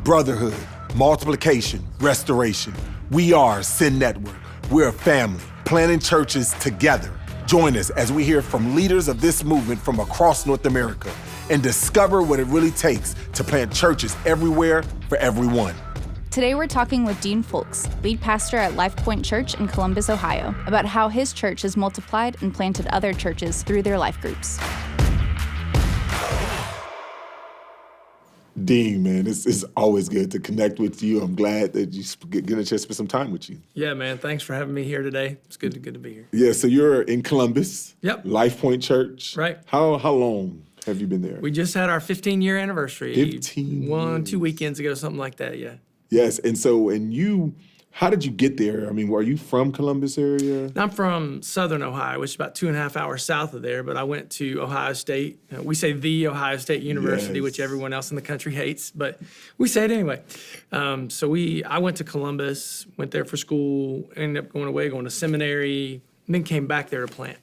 brotherhood, multiplication, restoration. We are Send Network. We're a family, planting churches together. Join us as we hear from leaders of this movement from across North America and discover what it really takes to plant churches everywhere for everyone. Today we're talking with Dean Fulks, lead pastor at Lifepoint Church in Columbus, Ohio, about how his church has multiplied and planted other churches through their life groups. Dean, man, it's always good to connect with you. I'm glad that you get a chance to spend some time with you. Yeah, man, thanks for having me here today. It's good to be here. Yeah, so you're in Columbus. Yep. Lifepoint Church. Right. How long have you been there? We just had our 15-year anniversary. 15 2 weekends ago, something like that, yeah. Yes, how did you get there? I mean, were you from Columbus area? I'm from Southern Ohio, which is about 2.5 hours south of there, but I went to Ohio State. We say the Ohio State University, Yes. which everyone else in the country hates, but we say it anyway. I went to Columbus, went there for school, ended up going to seminary, and then came back there to plant.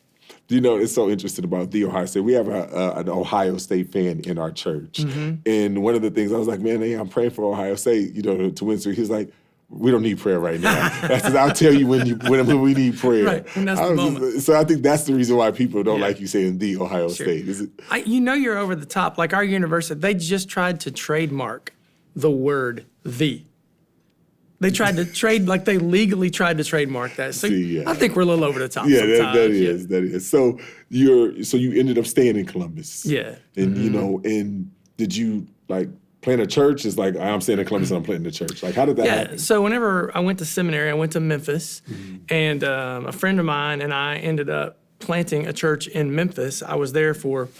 You know, it's so interesting about the Ohio State. We have an Ohio State fan in our church. Mm-hmm. And one of the things I was like, man, hey, I'm praying for Ohio State, to win. So he's like, we don't need prayer right now. I'll tell you when we need prayer. Right, and that's the moment. So I think that's the reason why people don't like you saying the Ohio State. Is it? You're over the top. Like our university, they just tried to trademark the word "the." They tried to they legally tried to trademark that. So I think we're a little over the top. Yeah, sometimes. that is. So you ended up staying in Columbus. Yeah, and and did you plant a church? It's like I'm staying in Columbus and I'm planting a church. Like, how did that happen? So whenever I went to seminary, I went to Memphis, and a friend of mine and I ended up planting a church in Memphis. I was there for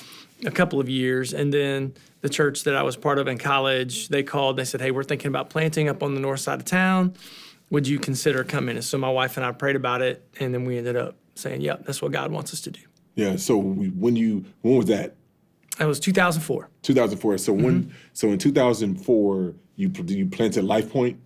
a couple of years, and then the church that I was part of in college, they called. They said, "Hey, we're thinking about planting up on the north side of town. Would you consider coming?" And so my wife and I prayed about it, and then we ended up saying, "Yep, that's what God wants us to do." Yeah. So when was that? That was 2004. 2004. So so in 2004 you planted Lifepoint,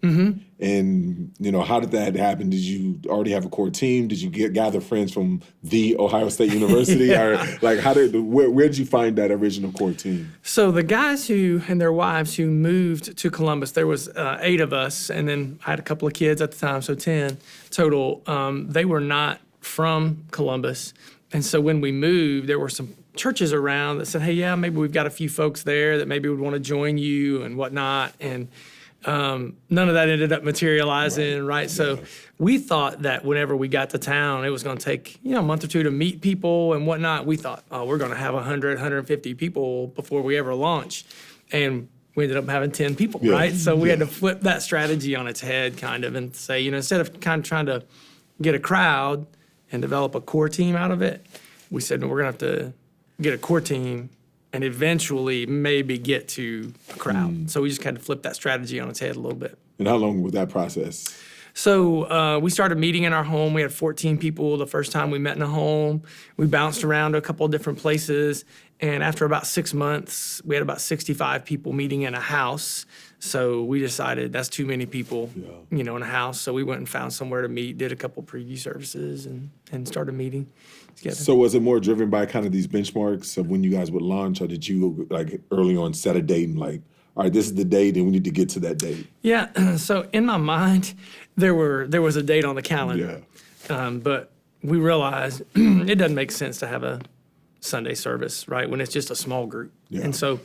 and how did that happen? Did you already have a core team? Did you gather friends from the Ohio State University, Yeah. or where did you find that original core team? So the guys who and their wives who moved to Columbus, there was 8 of us, and then I had a couple of kids at the time, so 10 total. They were not from Columbus, and so when we moved, there were some churches around that said, "Hey, yeah, maybe we've got a few folks there that maybe would want to join you and whatnot." And none of that ended up materializing, right? So we thought that whenever we got to town, it was going to take a month or two to meet people and whatnot. We thought, we're going to have 100, 150 people before we ever launch. And we ended up having 10 people, right? So we had to flip that strategy on its head kind of and say, instead of kind of trying to get a crowd and develop a core team out of it, we said, no, we're going to have to get a core team and eventually maybe get to a crowd. So we just kind of flipped that strategy on its head a little bit. And how long was that process? So we started meeting in our home. We had 14 people the first time we met in a home. We bounced around to a couple of different places. And after about 6 months, we had about 65 people meeting in a house. So we decided that's too many people, in a house. So we went and found somewhere to meet, did a couple preview services, and started meeting together. So was it more driven by kind of these benchmarks of when you guys would launch, or did you early on set a date and all right, this is the date and we need to get to that date? Yeah. So in my mind, there was a date on the calendar. Yeah. But we realized it doesn't make sense to have a Sunday service, right, when it's just a small group. Yeah. And so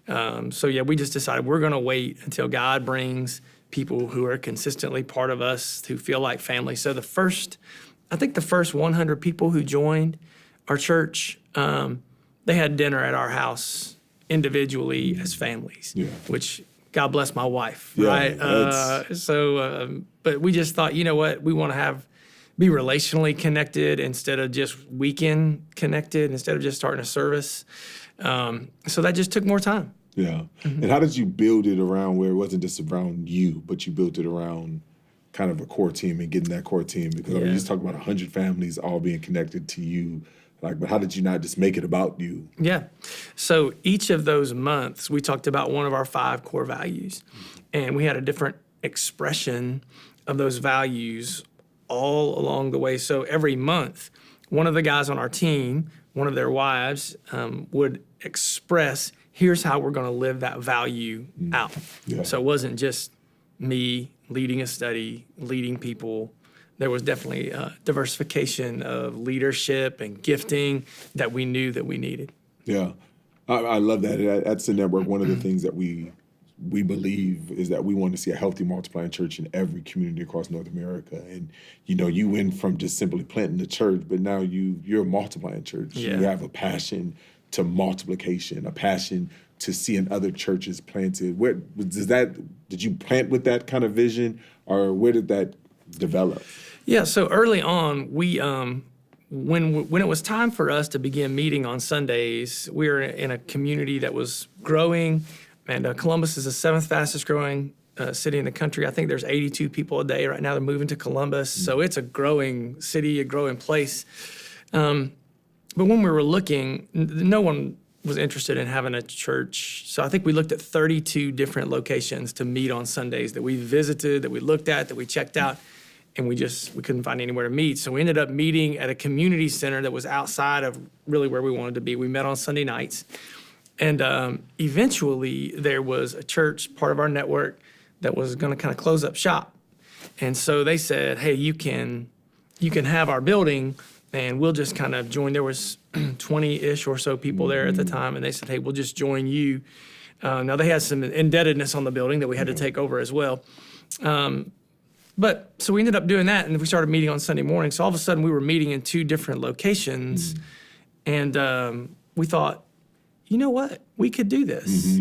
we just decided we're going to wait until God brings people who are consistently part of us, who feel like family. So the first 100 people who joined our church, they had dinner at our house individually as families, which God bless my wife, right? But we just thought, you know what, we want to be relationally connected instead of just weekend connected, instead of just starting a service. So that just took more time. Yeah. Mm-hmm. And how did you build it around where it wasn't just around you, but you built it around kind of a core team and getting that core team? Because you just talked about 100 families all being connected to you. But how did you not just make it about you? Yeah. So each of those months, we talked about one of our 5 core values. And we had a different expression of those values all along the way. So every month, one of the guys on our team, one of their wives, would express here's how we're going to live that value out. Yeah. So it wasn't just me leading a study, leading people. There was definitely a diversification of leadership and gifting that we knew that we needed. Yeah, I love that. At Send Network, one of the things that we believe is that we want to see a healthy multiplying church in every community across North America. And, you went from just simply planting the church, but now you're a multiplying church. Yeah. You have a passion to multiplication, a passion to seeing other churches planted. Did you plant with that kind of vision, or where did that develop? Yeah, so early on, we when it was time for us to begin meeting on Sundays, we were in a community that was growing, and Columbus is the 7th fastest growing city in the country. I think there's 82 people a day right now. They're moving to Columbus, so it's a growing city, a growing place. But when we were looking, no one was interested in having a church. So I think we looked at 32 different locations to meet on Sundays that we visited, that we looked at, that we checked out, and we couldn't find anywhere to meet. So we ended up meeting at a community center that was outside of really where we wanted to be. We met on Sunday nights. And eventually there was a church, part of our network, that was going to kind of close up shop. And so they said, hey, you can have our building, and we'll just kind of join. There was 20-ish or so people there at the time, and they said, hey, we'll just join you. Now, they had some indebtedness on the building that we had to take over as well. But so we ended up doing that, and we started meeting on Sunday morning. So all of a sudden, we were meeting in 2 different locations, and we thought, you know what? We could do this.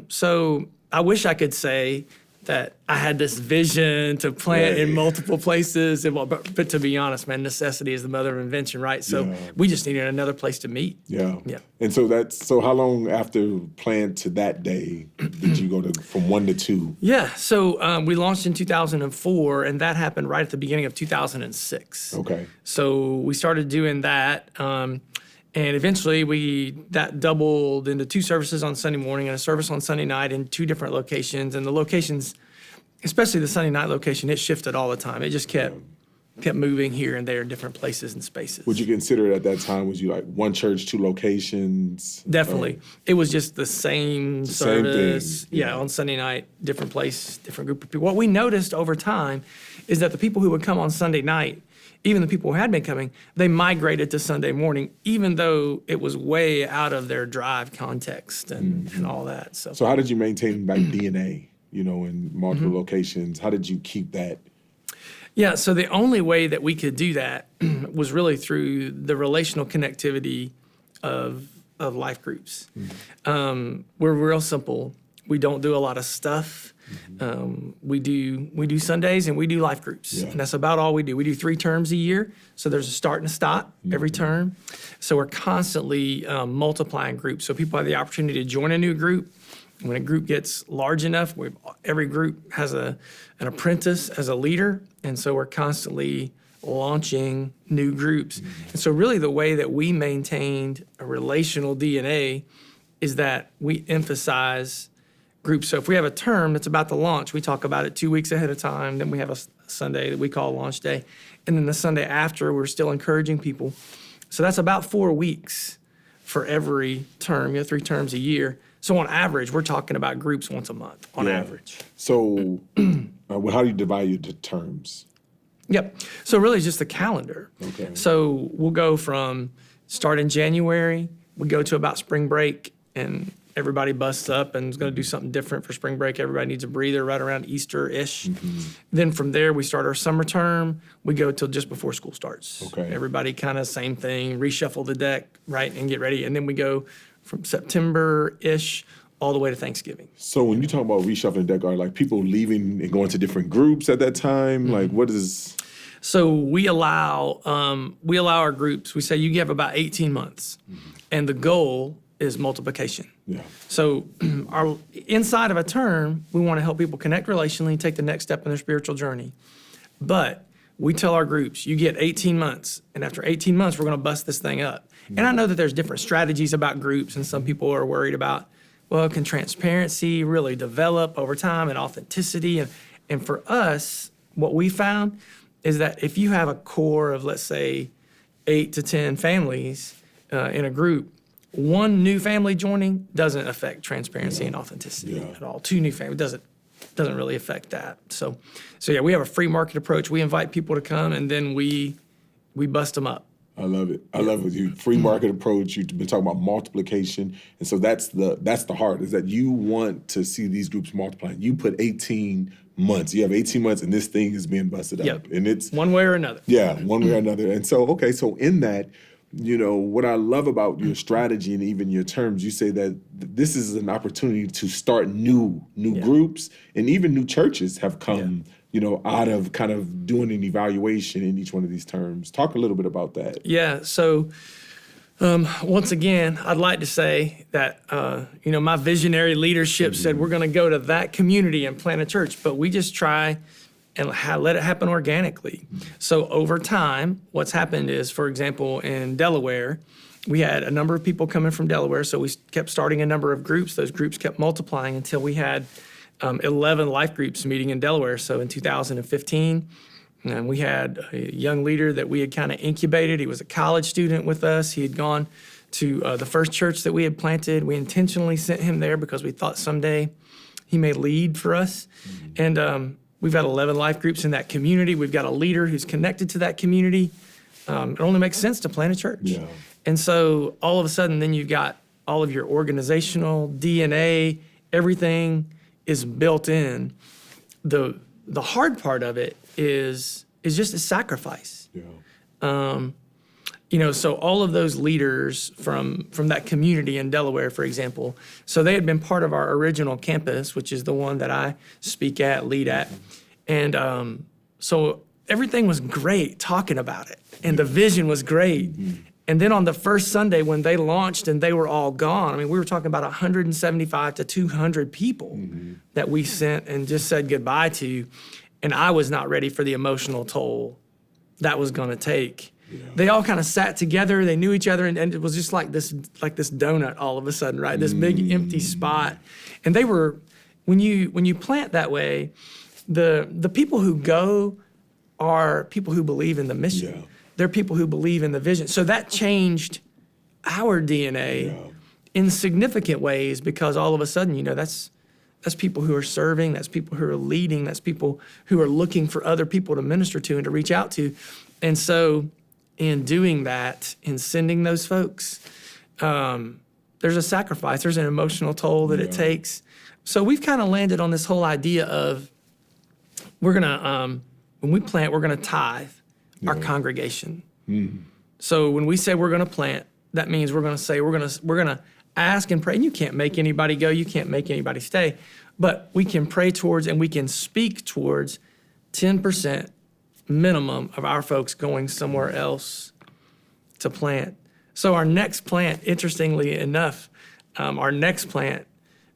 So I wish I could say that I had this vision to plant in multiple places. But to be honest, man, necessity is the mother of invention, right? So we just needed another place to meet. Yeah. Yeah. And so how long after plan to that day did you go from 1 to 2? Yeah. So we launched in 2004, and that happened right at the beginning of 2006. Okay. So we started doing that. And eventually that doubled into 2 services on Sunday morning and a service on Sunday night in 2 different locations. And the locations, especially the Sunday night location, it shifted all the time. It just kept moving here and there in different places and spaces. Would you consider it at that time, was you like 1 church, 2 locations? Definitely. It was just the same same service. thing, Yeah, on Sunday night, different place, different group of people. What we noticed over time is that the people who would come on Sunday night, even the people who had been coming, they migrated to Sunday morning, even though it was way out of their drive context and all that. So how did you maintain like DNA, in multiple locations? How did you keep that? Yeah, so the only way that we could do that was really through the relational connectivity of life groups. We're real simple. We don't do a lot of stuff. We do Sundays and we do life groups, and that's about all we do. We do 3 terms a year, so there's a start and a stop every term. So we're constantly multiplying groups, so people have the opportunity to join a new group. When a group gets large enough, every group has an apprentice as a leader, and so we're constantly launching new groups. And so really the way that we maintained a relational DNA is that we emphasize groups. So if we have a term that's about to launch, we talk about it 2 weeks ahead of time. Then we have a Sunday that we call launch day. And then the Sunday after, we're still encouraging people. So that's about 4 weeks for every term, 3 terms a year. So on average, we're talking about groups once a month on average. So how do you divide your terms? Yep. So really it's just the calendar. Okay. So we'll go from start in January, we go to about spring break, and everybody busts up and is going to do something different for spring break. Everybody needs a breather right around Easter-ish. Then from there, we start our summer term. We go till just before school starts. Okay. Everybody kind of same thing, reshuffle the deck, right, and get ready. And then we go from September-ish all the way to Thanksgiving. So when you talk about reshuffling deck, are like people leaving and going to different groups at that time? Like what is... So we allow our groups, we say you have about 18 months. And the goal is multiplication. Yeah. So inside of a term, we want to help people connect relationally and take the next step in their spiritual journey. But we tell our groups, you get 18 months, and after 18 months, we're going to bust this thing up. And I know that there's different strategies about groups, and some people are worried about, well, can transparency really develop over time and authenticity? And for us, what we found is that if you have a core of, let's say, 8 to 10 families in a group, one new family joining doesn't affect transparency and authenticity at all. Two new families doesn't really affect that. So yeah, we have a free market approach. We invite people to come, and then we bust them up. I love it. I love it. You free market approach. You've been talking about multiplication, and so that's the heart. Is that you want to see these groups multiplying. You put 18 months. You have 18 months, and this thing is being busted up, and it's one way or another. Yeah, one way or another. And so so in that, what I love about your strategy and even your terms, you say that this is an opportunity to start new groups, and even new churches have come. Out of kind of doing an evaluation in each one of these terms. Talk a little bit about that. Yeah, so once again, I'd like to say that, my visionary leadership said we're going to go to that community and plant a church, but we just try and let it happen organically. So over time, what's happened is, for example, in Delaware, we had a number of people coming from Delaware, so we kept starting a number of groups. Those groups kept multiplying until we had 11 life groups meeting in Delaware. So in 2015, we had a young leader that we had kind of incubated. He was a college student with us. He had gone to the first church that we had planted. We intentionally sent him there because we thought someday he may lead for us. And we've got 11 life groups in that community. We've got a leader who's connected to that community. It only makes sense to plant a church. Yeah. And so all of a sudden, then you've got all of your organizational DNA, everything is built in. The hard part of it is just a sacrifice. Yeah. So all of those leaders from that community in Delaware, for example, so they had been part of our original campus, which is the one that I speak at, lead at. And so everything was great talking about it, and the vision was great. And then on the first Sunday when they launched and they were all gone, we were talking about 175 to 200 people that we sent and just said goodbye to. And I was not ready for the emotional toll that was going to take. Yeah. They all kind of sat together. They knew each other, and it was just like this donut all of a sudden, right? This big empty spot. And they were, when you plant that way, the people who go are people who believe in the mission. Yeah. They're people who believe in the vision. So that changed our DNA in significant ways, because all of a sudden, that's people who are serving, that's people who are leading, that's people who are looking for other people to minister to and to reach out to. And so in doing that, in sending those folks, there's a sacrifice, there's an emotional toll that it takes. So we've kind of landed on this whole idea of we're going to, when we plant, we're going to tithe our congregation. So when we say we're going to plant, that means we're going to say we're going to ask and pray. And you can't make anybody go, you can't make anybody stay, but we can pray towards and we can speak towards 10% minimum of our folks going somewhere else to plant. So our next plant, interestingly enough, just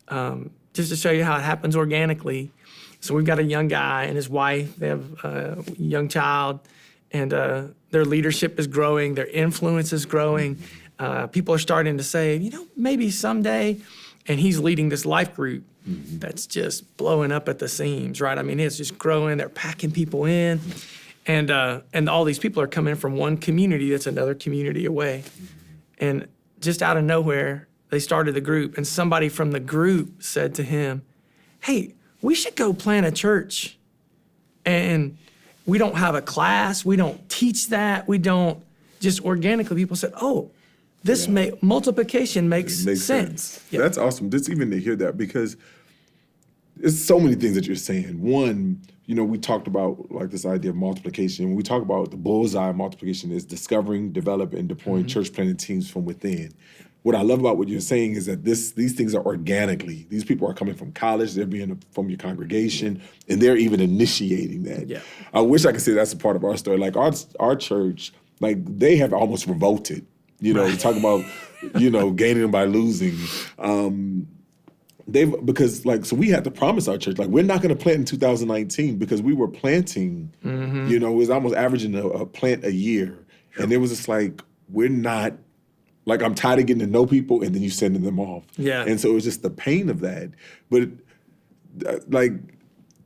to show you how it happens organically. So we've got a young guy and his wife, they have a young child, and their leadership is growing, their influence is growing. People are starting to say, maybe someday, and he's leading this life group that's just blowing up at the seams, right? It's just growing, they're packing people in, and all these people are coming from one community that's another community away. And just out of nowhere, they started the group, and somebody from the group said to him, hey, we should go plant a church. And we don't have a class. We don't teach that. We don't, just organically, people said, oh, this multiplication makes sense. Yeah. That's awesome. Just even to hear that, because there's so many things that you're saying. One, we talked about like this idea of multiplication. When we talk about the bullseye of multiplication is discovering, developing, and deploying church planting teams from within. What I love about what you're saying is that these things are organically. These people are coming from college, they're being from your congregation, and they're even initiating that. Yeah. I wish I could say that's a part of our story. Like our church, like they have almost revolted. Right. Talk about, gaining by losing. So we had to promise our church, like, we're not going to plant in 2019 because we were planting, it was almost averaging a plant a year. Sure. And it was just like, we're not, like, I'm tired of getting to know people and then you sending them off. Yeah. And so it was just the pain of that. But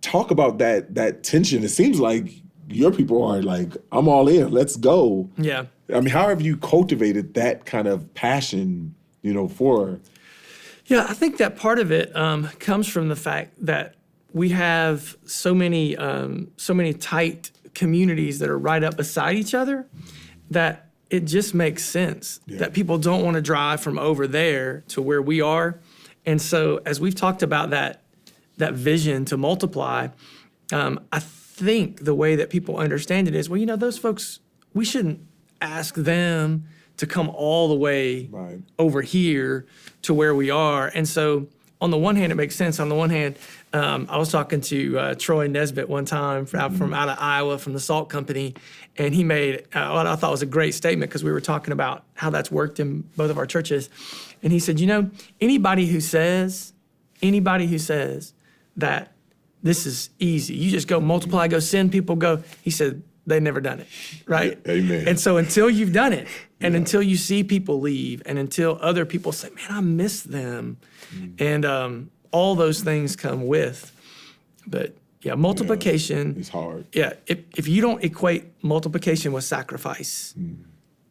talk about that tension. It seems like your people are like, I'm all in, let's go. Yeah. How have you cultivated that kind of passion for. Yeah, I think that part of it comes from the fact that we have so many tight communities that are right up beside each other that it just makes sense that people don't want to drive from over there to where we are. And so as we've talked about that vision to multiply, I think the way that people understand it is, well, those folks, we shouldn't ask them to come all the way over here to where we are. And so on the one hand, it makes sense. On the one hand, I was talking to Troy Nesbitt one time from out of Iowa, from the salt company, and he made what I thought was a great statement, because we were talking about how that's worked in both of our churches. And he said, anybody who says that this is easy, you just go multiply, go send people, go, he said, they've never done it, right? Amen. And so until you've done it, and until you see people leave, and until other people say, man, I miss them, and all those things come with. But multiplication. It's hard. Yeah, if you don't equate multiplication with sacrifice,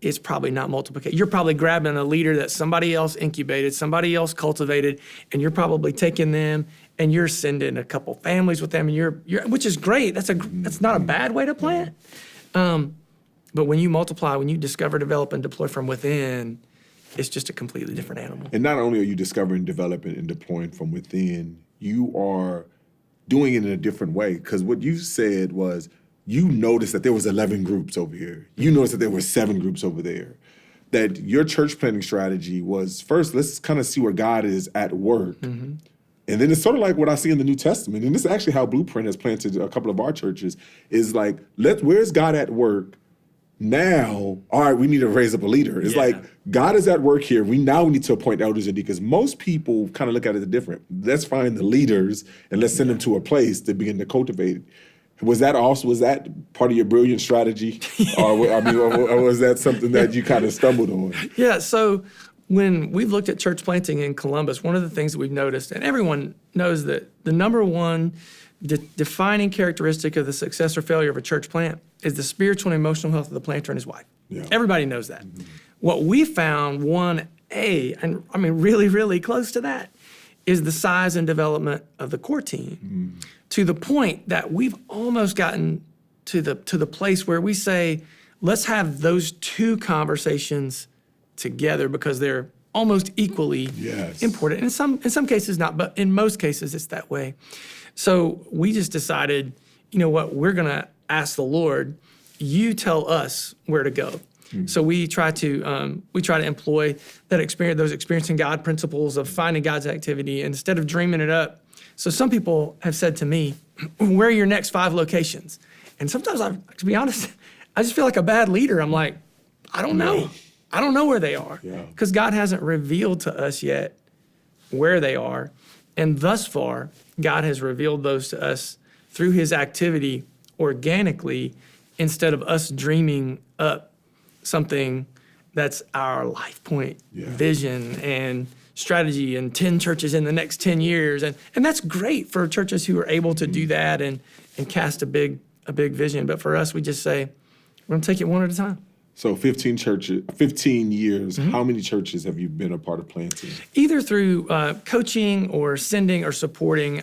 it's probably not multiplication. You're probably grabbing a leader that somebody else incubated, somebody else cultivated, and you're probably taking them and you're sending a couple families with them, and you're which is great. That's not a bad way to plant. But when you multiply, when you discover, develop, and deploy from within, it's just a completely different animal. And not only are you discovering, developing, and deploying from within, you are doing it in a different way. Because what you said was, you noticed that there was 11 groups over here. You noticed that there were 7 groups over there. That your church planting strategy was, first, let's kind of see where God is at work. And then it's sort of like what I see in the New Testament. And this is actually how Blueprint has planted a couple of our churches, is like, where's God at work? Now, all right, we need to raise up a leader. It's like, God is at work here. We need to appoint elders and deacons. Most people kind of look at it different. Let's find the leaders and let's send them to a place to begin to cultivate it. Was that part of your brilliant strategy? or was that something that you kind of stumbled on? Yeah, so when we've looked at church planting in Columbus, one of the things that we've noticed, and everyone knows that the number one defining characteristic of the success or failure of a church plant is the spiritual and emotional health of the planter and his wife. Yeah. Everybody knows that. What we found, 1A, and I mean really, really close to that, is the size and development of the core team, to the point that we've almost gotten to the place where we say, let's have those two conversations together, because they're almost equally important. And in some cases not, but in most cases it's that way. So we just decided, we're going to ask the Lord, you tell us where to go. So we try to employ those experiencing God principles of finding God's activity instead of dreaming it up. So some people have said to me, where are your next 5 locations? And sometimes, to be honest, I just feel like a bad leader. I'm like, I don't know. I don't know where they are, because God hasn't revealed to us yet where they are. And thus far, God has revealed those to us through his activity organically, instead of us dreaming up something that's our Lifepoint vision and strategy and 10 churches in the next 10 years. And that's great for churches who are able to do that and cast a big vision. But for us, we just say, we're going to take it one at a time. So 15 years, how many churches have you been a part of planting? Either through coaching or sending or supporting.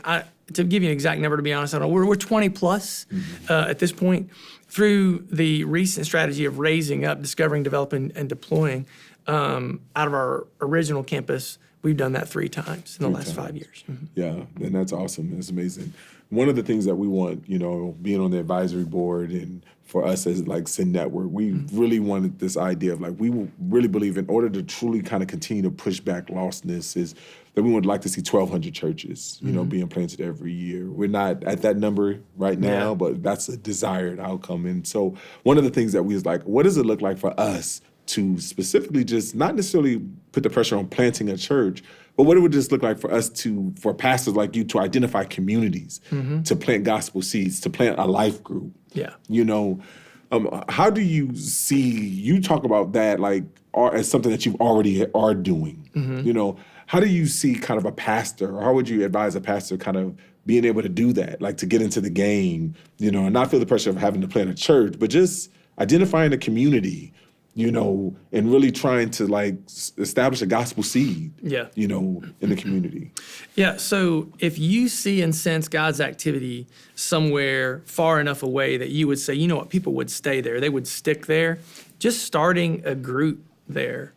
To give you an exact number, to be honest, I don't know. We're 20 plus at this point. Through the recent strategy of raising up, discovering, developing, and deploying out of our original campus, we've done that 3 times in the last 5 years. Yeah, and that's awesome. That's amazing. One of the things that we want, being on the advisory board, and for us as like Send Network, we really wanted this idea of we really believe in order to truly kind of continue to push back lostness is that we would like to see 1,200 churches, being planted every year. We're not at that number right now, but that's a desired outcome. And so one of the things that we was like, what does it look like for us to specifically just not necessarily put the pressure on planting a church, but what it would just look like for us for pastors like you to identify communities, to plant gospel seeds, to plant a life group. Yeah. How do you you talk about that as something that you already are doing, how do you see kind of a pastor, or how would you advise a pastor kind of being able to do that, to get into the game, and not feel the pressure of having to plant a church, but just identifying a community, and really trying to establish a gospel seed, Yeah. in the community. Yeah, so if you see and sense God's activity somewhere far enough away that you would say, you know what, people would stay there, they would stick there, just starting a group there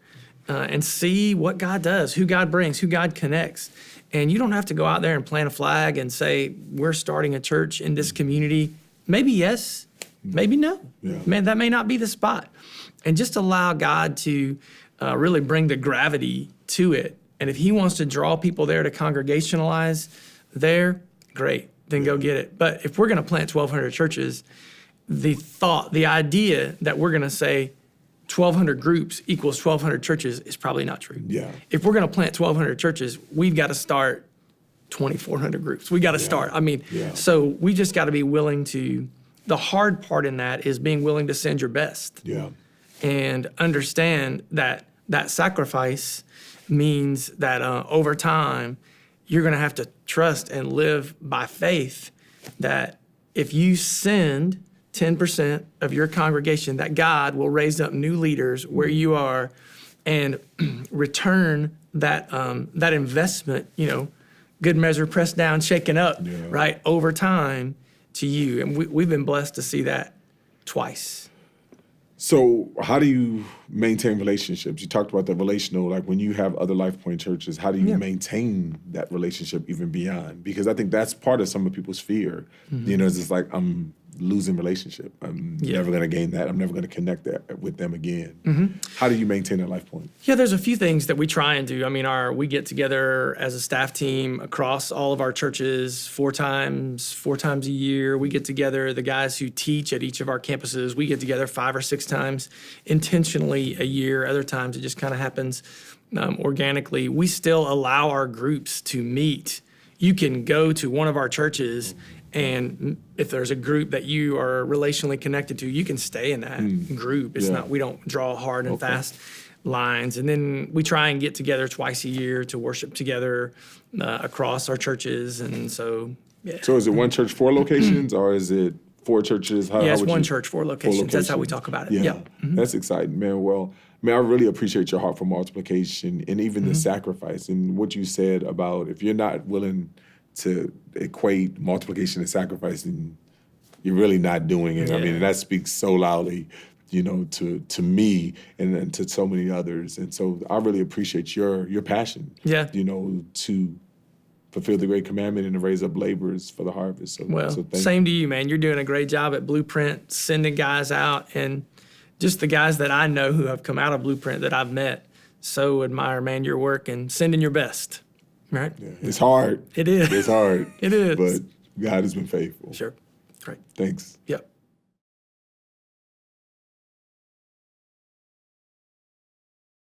and see what God does, who God brings, who God connects. And you don't have to go out there and plant a flag and say, we're starting a church in this community. Maybe yes, maybe no. Yeah. Man, that may not be the spot. And just allow God to really bring the gravity to it. And if he wants to draw people there to congregationalize there, great, then go get it. But if we're going to plant 1,200 churches, the idea that we're going to say 1,200 groups equals 1,200 churches is probably not true. Yeah. If we're going to plant 1,200 churches, we've got to start 2,400 groups. We got to start. So we just got to be willing to, the hard part in that is being willing to send your best. Yeah. And understand that that sacrifice means that over time, you're going to have to trust and live by faith that if you send 10% of your congregation, that God will raise up new leaders where you are and return that that investment, good measure, pressed down, shaken up, right, over time to you. And we've been blessed to see that twice. So how do you maintain relationships? You talked about the relational, when you have other Lifepoint churches, how do you maintain that relationship even beyond? Because I think that's part of some of people's fear. It's just I'm losing relationship. I'm never going to gain that. I'm never going to connect that with them again. How do you maintain that Lifepoint? Yeah, there's a few things that we try and do. We get together as a staff team across all of our churches four times a year. We get together, the guys who teach at each of our campuses, we get together 5 or 6 times intentionally a year. Other times it just kind of happens organically. We still allow our groups to meet. You can go to one of our churches, and if there's a group that you are relationally connected to, you can stay in that group. It's not, we don't draw hard and fast lines. And then we try and get together twice a year to worship together across our churches. And so, So is it one church, 4 locations, or is it 4 churches? It's one church, 4 locations. That's how we talk about it. Yeah. That's exciting, man. Well, I really appreciate your heart for multiplication and even the sacrifice and what you said about if you're not willing to equate multiplication and sacrifice, and you're really not doing it. And that speaks so loudly, to me and to so many others. And so I really appreciate your passion, to fulfill the great commandment and to raise up laborers for the harvest. So same to you, man. You're doing a great job at Blueprint, sending guys out, and just the guys that I know who have come out of Blueprint that I've met so admire, man, your work and sending your best. Right? Yeah, it's hard. It is. It's hard. It is. But God has been faithful. Sure. Great. Thanks. Yep.